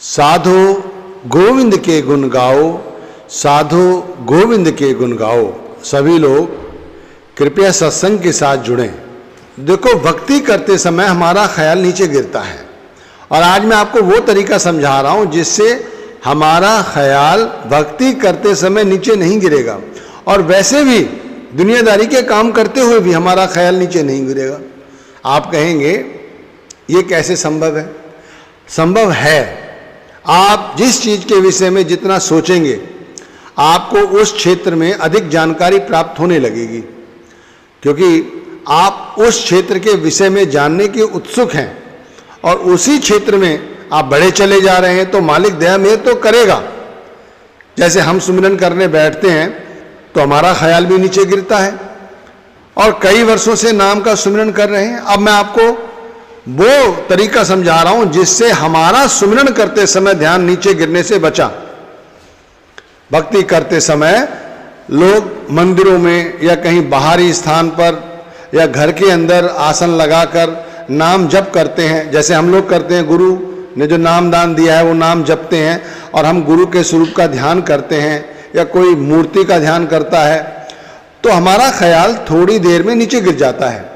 साधो गोविंद के गुण गाओ, साधो गोविंद के गुण गाओ। सभी लोग कृपया सत्संग के साथ जुड़ें। देखो, भक्ति करते समय हमारा ख्याल नीचे गिरता है, और आज मैं आपको वो तरीका समझा रहा हूं जिससे हमारा ख्याल भक्ति करते समय नीचे नहीं गिरेगा, और वैसे भी दुनियादारी के काम करते हुए भी हमारा ख्याल नीचे नहीं गिरेगा। आप कहेंगे ये कैसे संभव है? संभव है। आप जिस चीज के विषय में जितना सोचेंगे, आपको उस क्षेत्र में अधिक जानकारी प्राप्त होने लगेगी, क्योंकि आप उस क्षेत्र के विषय में जानने के उत्सुक हैं, और उसी क्षेत्र में आप बढ़े चले जा रहे हैं, तो मालिक दया मेहर तो करेगा। जैसे हम सुमिरन करने बैठते हैं तो हमारा ख्याल भी नीचे गिरता है, और कई वर्षों से नाम का सुमिरन कर रहे हैं। अब मैं आपको वो तरीका समझा रहा हूं जिससे हमारा सुमिरन करते समय ध्यान नीचे गिरने से बचा। भक्ति करते समय लोग मंदिरों में या कहीं बाहरी स्थान पर या घर के अंदर आसन लगाकर नाम जप करते हैं, जैसे हम लोग करते हैं। गुरु ने जो नाम दान दिया है वो नाम जपते हैं, और हम गुरु के स्वरूप का ध्यान करते हैं, या कोई मूर्ति का ध्यान करता है, तो हमारा ख्याल थोड़ी देर में नीचे गिर जाता है।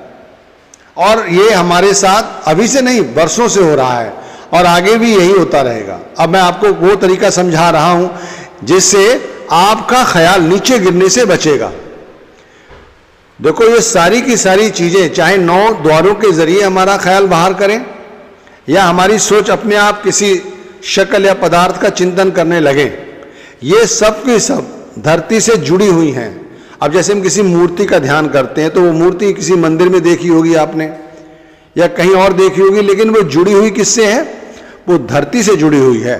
और ये हमारे साथ अभी से नहीं, वर्षों से हो रहा है, और आगे भी यही होता रहेगा। अब मैं आपको वो तरीका समझा रहा हूं जिससे आपका ख्याल नीचे गिरने से बचेगा। देखो, ये सारी की सारी चीजें, चाहे 9 द्वारों के जरिए हमारा ख्याल बाहर करें, या हमारी सोच अपने आप किसी शक्ल या पदार्थ का चिंतन करने लगे, ये सब की सब धरती से जुड़ी हुई हैं। अब जैसे हम किसी मूर्ति का ध्यान करते हैं, तो वो मूर्ति किसी मंदिर में देखी होगी आपने, या कहीं और देखी होगी, लेकिन वो जुड़ी हुई किससे है? वो धरती से जुड़ी हुई है।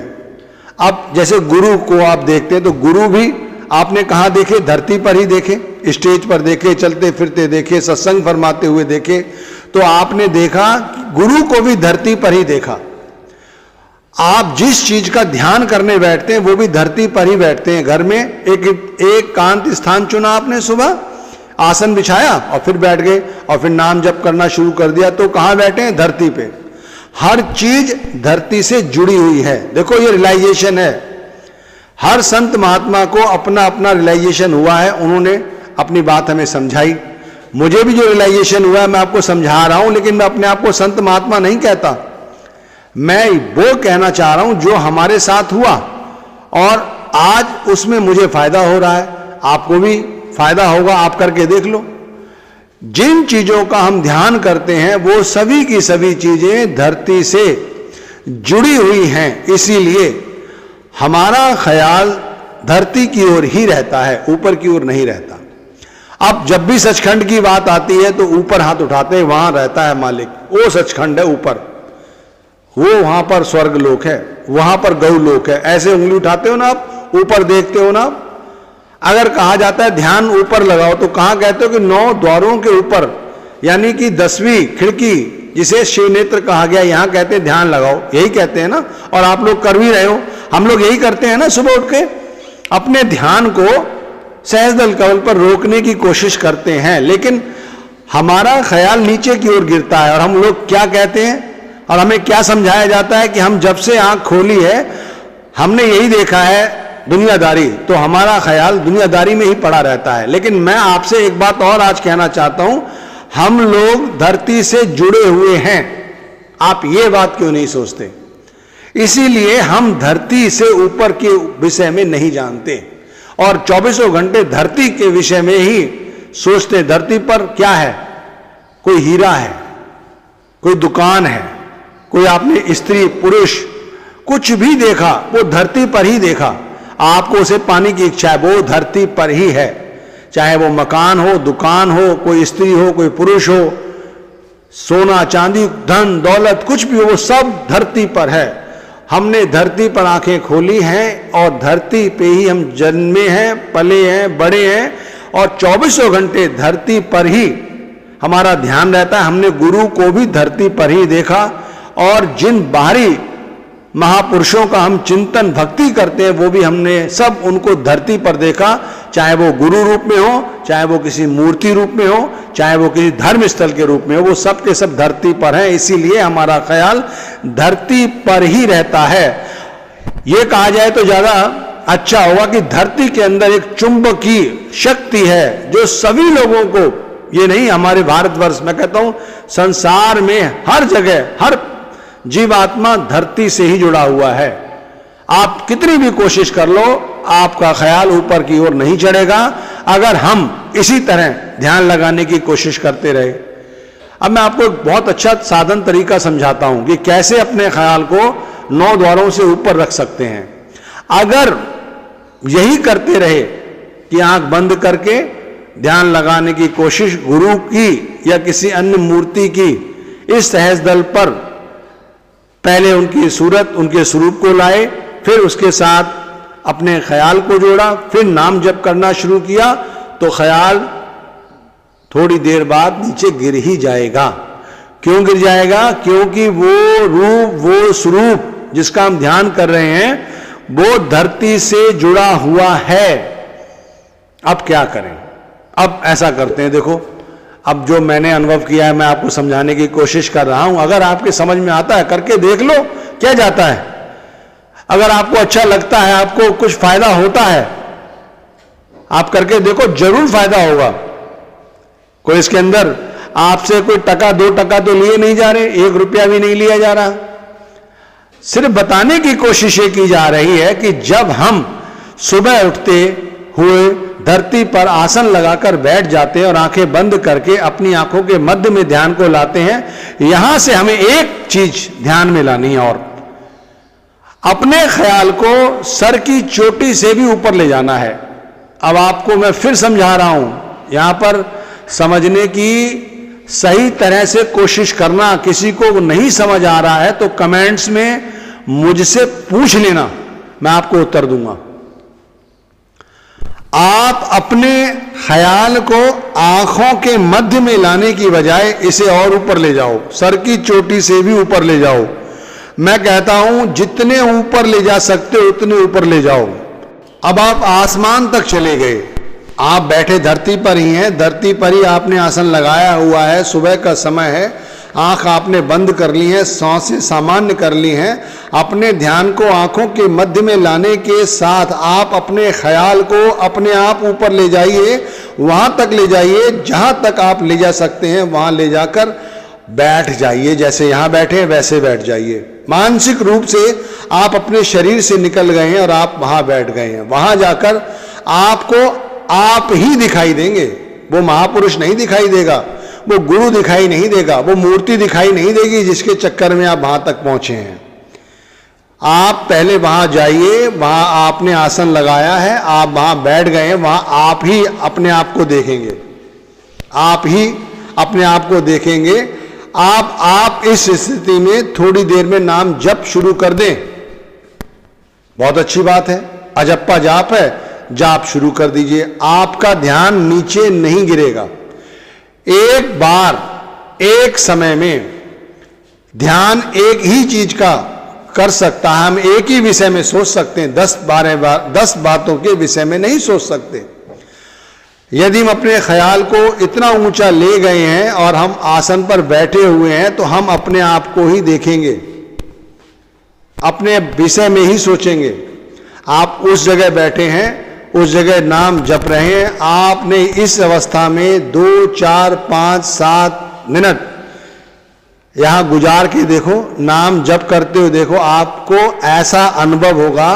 अब जैसे गुरु को आप देखते हैं, तो गुरु भी आपने कहाँ देखे? धरती पर ही देखे, स्टेज पर देखे, चलते फिरते देखे, सत्संग फरमाते हुए देखे। तो आपने देखा, गुरु को भी धरती पर ही देखा। आप जिस चीज का ध्यान करने बैठते हैं वो भी धरती पर ही बैठते हैं। घर में एक कांत स्थान चुना आपने, सुबह आसन बिछाया और फिर बैठ गए, और फिर नाम जप करना शुरू कर दिया, तो कहाँ बैठे हैं? धरती पे। हर चीज धरती से जुड़ी हुई है। देखो, ये रियलाइजेशन है। हर संत महात्मा को अपना अपना रियलाइजेशन हुआ है, उन्होंने अपनी बात हमें समझाई। मुझे भी जो रियलाइजेशन हुआ है मैं आपको समझा रहा हूं, लेकिन मैं अपने आप को संत महात्मा नहीं कहता। मैं वो कहना चाह रहा हूं जो हमारे साथ हुआ, और आज उसमें मुझे फायदा हो रहा है, आपको भी फायदा होगा। आप करके देख लो। जिन चीजों का हम ध्यान करते हैं वो सभी की सभी चीजें धरती से जुड़ी हुई हैं, इसीलिए हमारा ख्याल धरती की ओर ही रहता है, ऊपर की ओर नहीं रहता। अब जब भी सचखंड की बात आती है तो ऊपर हाथ उठाते हैं, वहां रहता है मालिक, वो सचखंड है ऊपर, वो वहां पर स्वर्ग लोक है, वहां पर गौ लोक है। ऐसे उंगली उठाते हो ना आप, ऊपर देखते हो ना आप। अगर कहा जाता है ध्यान ऊपर लगाओ, तो कहां कहते हो कि 9 द्वारों के ऊपर, यानी कि 10वीं खिड़की जिसे शिव नेत्र कहा गया, यहां कहते हैं ध्यान लगाओ, यही कहते हैं ना। और आप लोग कर भी रहे हो, हम लोग यही करते हैं ना। सुबह उठ के अपने ध्यान को सहस्त्रदल कमल पर रोकने की कोशिश करते हैं, लेकिन हमारा ख्याल नीचे की ओर गिरता है। और हम लोग क्या कहते हैं, और हमें क्या समझाया जाता है कि हम जब से आंख खोली है हमने यही देखा है दुनियादारी, तो हमारा ख्याल दुनियादारी में ही पड़ा रहता है। लेकिन मैं आपसे एक बात और आज कहना चाहता हूं, हम लोग धरती से जुड़े हुए हैं। आप ये बात क्यों नहीं सोचते? इसीलिए हम धरती से ऊपर के विषय में नहीं जानते, और 24 घंटे धरती के विषय में ही सोचते। धरती पर क्या है? कोई हीरा है, कोई दुकान है, कोई आपने स्त्री पुरुष कुछ भी देखा, वो धरती पर ही देखा। आपको उसे पाने की इच्छा है, वो धरती पर ही है। चाहे वो मकान हो, दुकान हो, कोई स्त्री हो, कोई पुरुष हो, सोना चांदी, धन दौलत, कुछ भी हो, वो सब धरती पर है। हमने धरती पर आंखें खोली हैं, और धरती पे ही हम जन्मे हैं, पले हैं, बड़े हैं, और 24 घंटे धरती पर ही हमारा ध्यान रहता है। हमने गुरु को भी धरती पर ही देखा, और जिन बाहरी महापुरुषों का हम चिंतन भक्ति करते हैं वो भी हमने सब उनको धरती पर देखा। चाहे वो गुरु रूप में हो, चाहे वो किसी मूर्ति रूप में हो, चाहे वो किसी धर्म स्थल के रूप में हो, वो सब के सब धरती पर हैं। इसीलिए हमारा ख्याल धरती पर ही रहता है। यह कहा जाए तो ज्यादा अच्छा होगा कि धरती के अंदर एक चुंबकीय शक्ति है जो सभी लोगों को, ये नहीं हमारे भारतवर्ष, मैं कहता हूं संसार में हर जगह हर जीवात्मा धरती से ही जुड़ा हुआ है। आप कितनी भी कोशिश कर लो, आपका ख्याल ऊपर की ओर नहीं चढ़ेगा अगर हम इसी तरह ध्यान लगाने की कोशिश करते रहे। अब मैं आपको एक बहुत अच्छा साधन तरीका समझाता हूं कि कैसे अपने ख्याल को 9 द्वारों से ऊपर रख सकते हैं। अगर यही करते रहे कि आंख बंद करके ध्यान लगाने की कोशिश गुरु की या किसी अन्य मूर्ति की इस सहज दल पर पहले उनकी सूरत, उनके स्वरूप को लाए, फिर उसके साथ अपने ख्याल को जोड़ा, फिर नाम जप करना शुरू किया, तो ख्याल थोड़ी देर बाद नीचे गिर ही जाएगा। क्यों गिर जाएगा? क्योंकि वो रूप, वो स्वरूप जिसका हम ध्यान कर रहे हैं वो धरती से जुड़ा हुआ है। अब क्या करें? अब ऐसा करते हैं, देखो अब जो मैंने अनुभव किया है मैं आपको समझाने की कोशिश कर रहा हूं। अगर आपके समझ में आता है करके देख लो, क्या जाता है। अगर आपको अच्छा लगता है, आपको कुछ फायदा होता है, आप करके देखो, जरूर फायदा होगा। कोई इसके अंदर आपसे कोई टका 2 टका तो लिए नहीं जा रहे, 1 रुपया भी नहीं लिया जा रहा। सिर्फ बताने की कोशिश ये की जा रही है कि जब हम सुबह उठते हुए धरती पर आसन लगाकर बैठ जाते हैं और आंखें बंद करके अपनी आंखों के मध्य में ध्यान को लाते हैं, यहां से हमें एक चीज ध्यान में लानी है और अपने ख्याल को सर की चोटी से भी ऊपर ले जाना है। अब आपको मैं फिर समझा रहा हूं, यहां पर समझने की सही तरह से कोशिश करना। किसी को नहीं समझ आ रहा है तो कमेंट्स में मुझसे पूछ लेना, मैं आपको उत्तर दूंगा। आप अपने ख्याल को आंखों के मध्य में लाने की बजाय इसे और ऊपर ले जाओ, सर की चोटी से भी ऊपर ले जाओ। मैं कहता हूं जितने ऊपर ले जा सकते हो उतने ऊपर ले जाओ। अब आप आसमान तक चले गए, आप बैठे धरती पर ही हैं, धरती पर ही आपने आसन लगाया हुआ है, सुबह का समय है, आंख आपने बंद कर ली है, सांसें सामान्य कर ली हैं। अपने ध्यान को आंखों के मध्य में लाने के साथ आप अपने ख्याल को अपने आप ऊपर ले जाइए, वहां तक ले जाइए जहां तक आप ले जा सकते हैं, वहां ले जाकर बैठ जाइए। जैसे यहां बैठे वैसे बैठ जाइए। मानसिक रूप से आप अपने शरीर से निकल गए हैं और आप वहां बैठ गए हैं। वहां जाकर आपको आप ही दिखाई देंगे, वो महापुरुष नहीं दिखाई देगा, वो गुरु दिखाई नहीं देगा, वो मूर्ति दिखाई नहीं देगी जिसके चक्कर में आप वहां तक पहुंचे हैं। आप पहले वहां जाइए, वहां आपने आसन लगाया है, आप वहां बैठ गए हैं, वहां आप ही अपने आप को देखेंगे, आप ही अपने आप को देखेंगे। आप इस स्थिति में थोड़ी देर में नाम जप शुरू कर दें, बहुत अच्छी बात है। अजप्पा जाप है, जाप शुरू कर दीजिए, आपका ध्यान नीचे नहीं गिरेगा। एक बार एक समय में ध्यान एक ही चीज का कर सकता है, हम एक ही विषय में सोच सकते हैं, 10 बातों के विषय में नहीं सोच सकते। यदि हम अपने ख्याल को इतना ऊंचा ले गए हैं और हम आसन पर बैठे हुए हैं तो हम अपने आप को ही देखेंगे, अपने विषय में ही सोचेंगे। आप उस जगह बैठे हैं, उस जगह नाम जप रहे हैं, आपने इस अवस्था में 2, 4, 5, 7 मिनट यहां गुजार के देखो, नाम जप करते हुए देखो, आपको ऐसा अनुभव होगा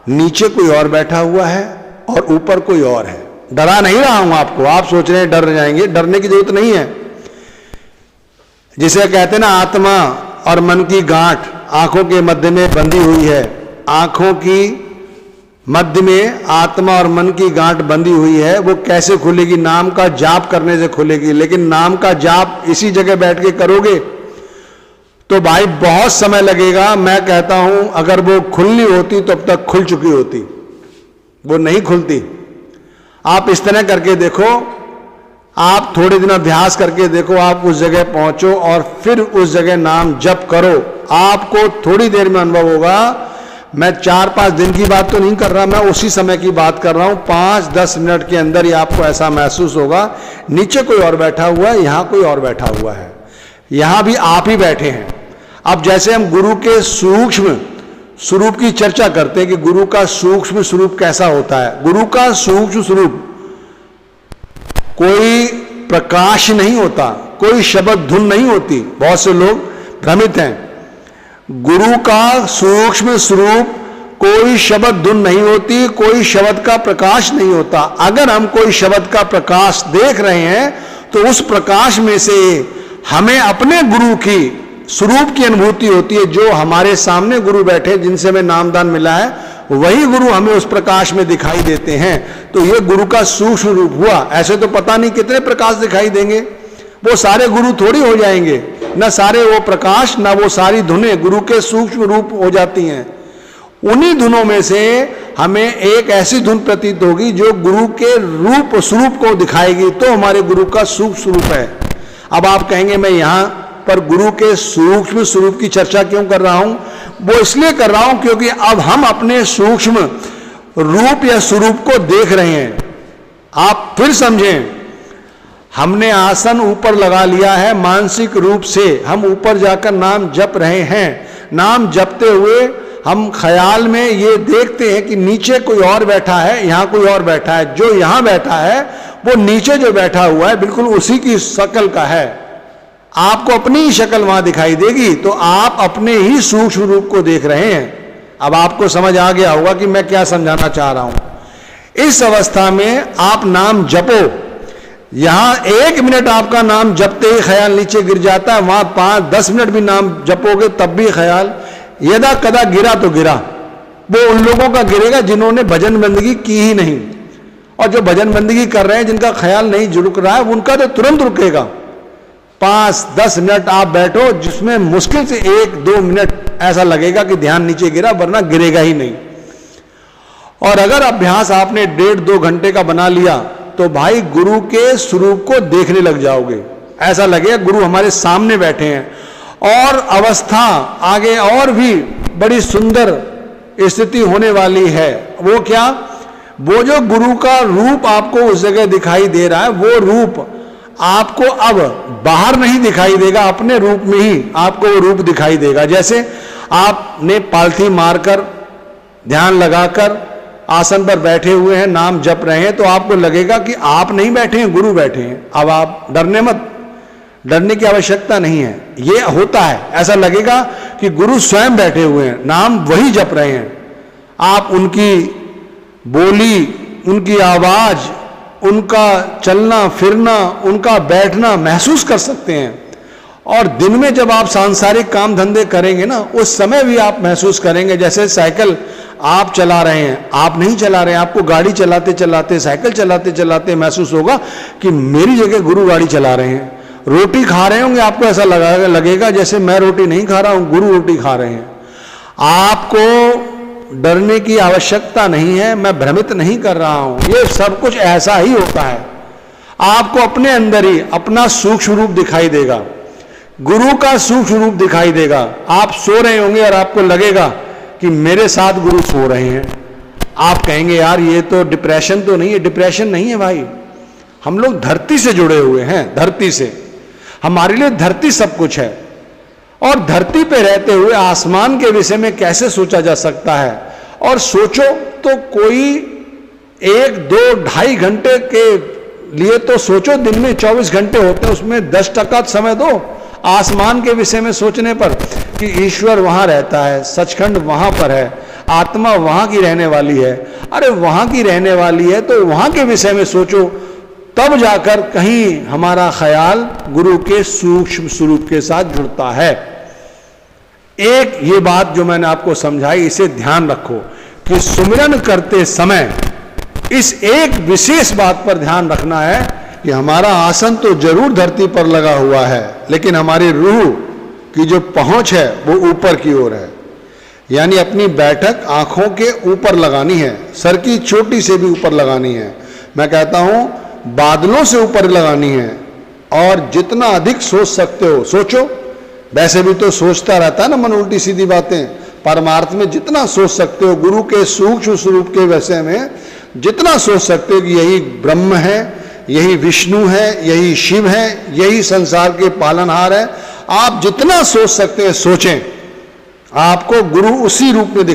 नीचे कोई और बैठा हुआ है और ऊपर कोई और है। डरा नहीं रहा हूं आपको, आप सोच रहे हैं डर जाएंगे, डरने की जरूरत नहीं है। जिसे कहते हैं ना आत्मा और मन की गांठ आंखों के मध्य में बंधी हुई है, आंखों की मध्य में आत्मा और मन की गांठ बंधी हुई है, वो कैसे खुलेगी? नाम का जाप करने से खुलेगी। लेकिन नाम का जाप इसी जगह बैठ के करोगे तो भाई बहुत समय लगेगा। मैं कहता हूं अगर वो खुलनी होती तो अब तक खुल चुकी होती, वो नहीं खुलती। आप इस तरह करके देखो, आप थोड़े दिन अभ्यास करके देखो, आप उस जगह पहुंचो और फिर उस जगह नाम जप करो, आपको थोड़ी देर में अनुभव होगा। मैं 4-5 दिन की बात तो नहीं कर रहा, मैं उसी समय की बात कर रहा हूं। 5-10 मिनट के अंदर ही आपको ऐसा महसूस होगा नीचे कोई और बैठा हुआ है, यहां कोई और बैठा हुआ है, यहां भी आप ही बैठे हैं। अब जैसे हम गुरु के सूक्ष्म स्वरूप की चर्चा करते हैं कि गुरु का सूक्ष्म स्वरूप कैसा होता है। गुरु का सूक्ष्म स्वरूप कोई प्रकाश नहीं होता, कोई शब्द धुन नहीं होती। बहुत से लोग भ्रमित हैं। गुरु का सूक्ष्म स्वरूप कोई शब्द धुन नहीं होती, कोई शब्द का प्रकाश नहीं होता। अगर हम कोई शब्द का प्रकाश देख रहे हैं तो उस प्रकाश में से हमें अपने गुरु की स्वरूप की अनुभूति होती है। जो हमारे सामने गुरु बैठे, जिनसे हमें नामदान मिला है, वही गुरु हमें उस प्रकाश में दिखाई देते हैं। तो ये गुरु का सूक्ष्म रूप हुआ। ऐसे तो पता नहीं कितने प्रकाश दिखाई देंगे, वो सारे गुरु थोड़ी हो जाएंगे। न सारे वो प्रकाश, न वो सारी धुनें गुरु के सूक्ष्म रूप हो जाती हैं। उन्हीं धुनों में से हमें एक ऐसी धुन प्रतीत होगी जो गुरु के रूप स्वरूप को दिखाएगी, तो हमारे गुरु का सूक्ष्म स्वरूप है। अब आप कहेंगे मैं यहां पर गुरु के सूक्ष्म स्वरूप की चर्चा क्यों कर रहा हूं? वो इसलिए कर रहा हूं क्योंकि अब हम अपने सूक्ष्म रूप या स्वरूप को देख रहे हैं। आप फिर समझें, हमने आसन ऊपर लगा लिया है, मानसिक रूप से हम ऊपर जाकर नाम जप रहे हैं। नाम जपते हुए हम ख्याल में ये देखते हैं कि नीचे कोई और बैठा है, यहां कोई और बैठा है। जो यहां बैठा है वो नीचे जो बैठा हुआ है बिल्कुल उसी की शक्ल का है। आपको अपनी ही शक्ल वहां दिखाई देगी, तो आप अपने ही सूक्ष्म रूप को देख रहे हैं। अब आपको समझ आ गया होगा कि मैं क्या समझाना चाह रहा हूं। इस अवस्था में आप नाम जपो। यहां 1 मिनट आपका नाम जपते ही ख्याल नीचे गिर जाता है, वहां 5-10 मिनट भी नाम जपोगे तब भी ख्याल यदा कदा गिरा तो गिरा। वो उन लोगों का गिरेगा जिन्होंने भजन बंदगी की ही नहीं, और जो भजन बंदगी कर रहे हैं, जिनका ख्याल नहीं रुक रहा है, उनका तो तुरंत रुकेगा। 5-10 मिनट आप बैठो, जिसमें मुश्किल से 1-2 मिनट ऐसा लगेगा कि ध्यान नीचे गिरा, वरना गिरेगा ही नहीं। और अगर अभ्यास आपने 1.5-2 घंटे का बना लिया तो भाई गुरु के स्वरूप को देखने लग जाओगे। ऐसा लगेगा गुरु हमारे सामने बैठे हैं। और अवस्था आगे और भी बड़ी सुंदर स्थिति होने वाली है। वो क्या? वो जो गुरु का रूप आपको उस जगह दिखाई दे रहा है, वो रूप आपको अब बाहर नहीं दिखाई देगा, अपने रूप में ही आपको वो रूप दिखाई देगा। जैसे आपने पालथी मारकर ध्यान लगाकर आसन पर बैठे हुए हैं, नाम जप रहे हैं, तो आपको लगेगा कि आप नहीं बैठे हैं, गुरु बैठे हैं। अब आप डरने मत, डरने की आवश्यकता नहीं है। ये होता है, ऐसा लगेगा कि गुरु स्वयं बैठे हुए हैं, नाम वही जप रहे हैं। आप उनकी बोली, उनकी आवाज, उनका चलना फिरना, उनका बैठना महसूस कर सकते हैं। और दिन में जब आप सांसारिक काम धंधे करेंगे ना, उस समय भी आप महसूस करेंगे। जैसे साइकिल आप चला रहे हैं, आप नहीं चला रहे हैं, आपको गाड़ी चलाते चलाते, साइकिल चलाते चलाते महसूस होगा कि मेरी जगह गुरु गाड़ी चला रहे हैं। रोटी खा रहे होंगे, आपको ऐसा लगेगा जैसे मैं रोटी नहीं खा रहा हूं, गुरु रोटी खा रहे हैं। आपको डरने की आवश्यकता नहीं है, मैं भ्रमित नहीं कर रहा हूं, ये सब कुछ ऐसा ही होता है। आपको अपने अंदर ही अपना सूक्ष्म रूप दिखाई देगा, गुरु का सूक्ष्म रूप दिखाई देगा। आप सो रहे होंगे और आपको लगेगा कि मेरे साथ गुरु सो रहे हैं। आप कहेंगे यार ये तो डिप्रेशन तो नहीं है। डिप्रेशन नहीं है भाई, हम लोग धरती से जुड़े हुए हैं, धरती से। हमारे लिए धरती सब कुछ है। और धरती पे रहते हुए आसमान के विषय में कैसे सोचा जा सकता है? और सोचो तो कोई 1-2-2.5 घंटे के लिए तो सोचो, दिन में 24 घंटे होते हैं, उसमें 10% समय दो आसमान के विषय में सोचने पर कि ईश्वर वहां रहता है, सचखंड वहां पर है, आत्मा वहां की रहने वाली है। अरे वहां की रहने वाली है तो वहां के विषय में सोचो, तब जाकर कहीं हमारा ख्याल गुरु के सूक्ष्म स्वरूप के साथ जुड़ता है। एक ये बात जो मैंने आपको समझाई, इसे ध्यान रखो कि सुमिरन करते समय इस एक विशेष बात पर ध्यान रखना है कि हमारा आसन तो जरूर धरती पर लगा हुआ है, लेकिन हमारी रूह की जो पहुंच है वो ऊपर की ओर है। यानी अपनी बैठक आंखों के ऊपर लगानी है, सर की चोटी से भी ऊपर लगानी है। मैं कहता हूं बादलों से ऊपर लगानी है। और जितना अधिक सोच सकते हो सोचो। वैसे भी तो सोचता रहता है ना मन उल्टी सीधी बातें। परमार्थ में जितना सोच सकते हो, गुरु के सूक्ष्म स्वरूप के विषय में जितना सोच सकते हो कि यही ब्रह्म है, यही विष्णु है, यही शिव है, यही संसार के पालनहार है, आप जितना सोच सकते हैं सोचें। आपको गुरु उसी रूप में दिखा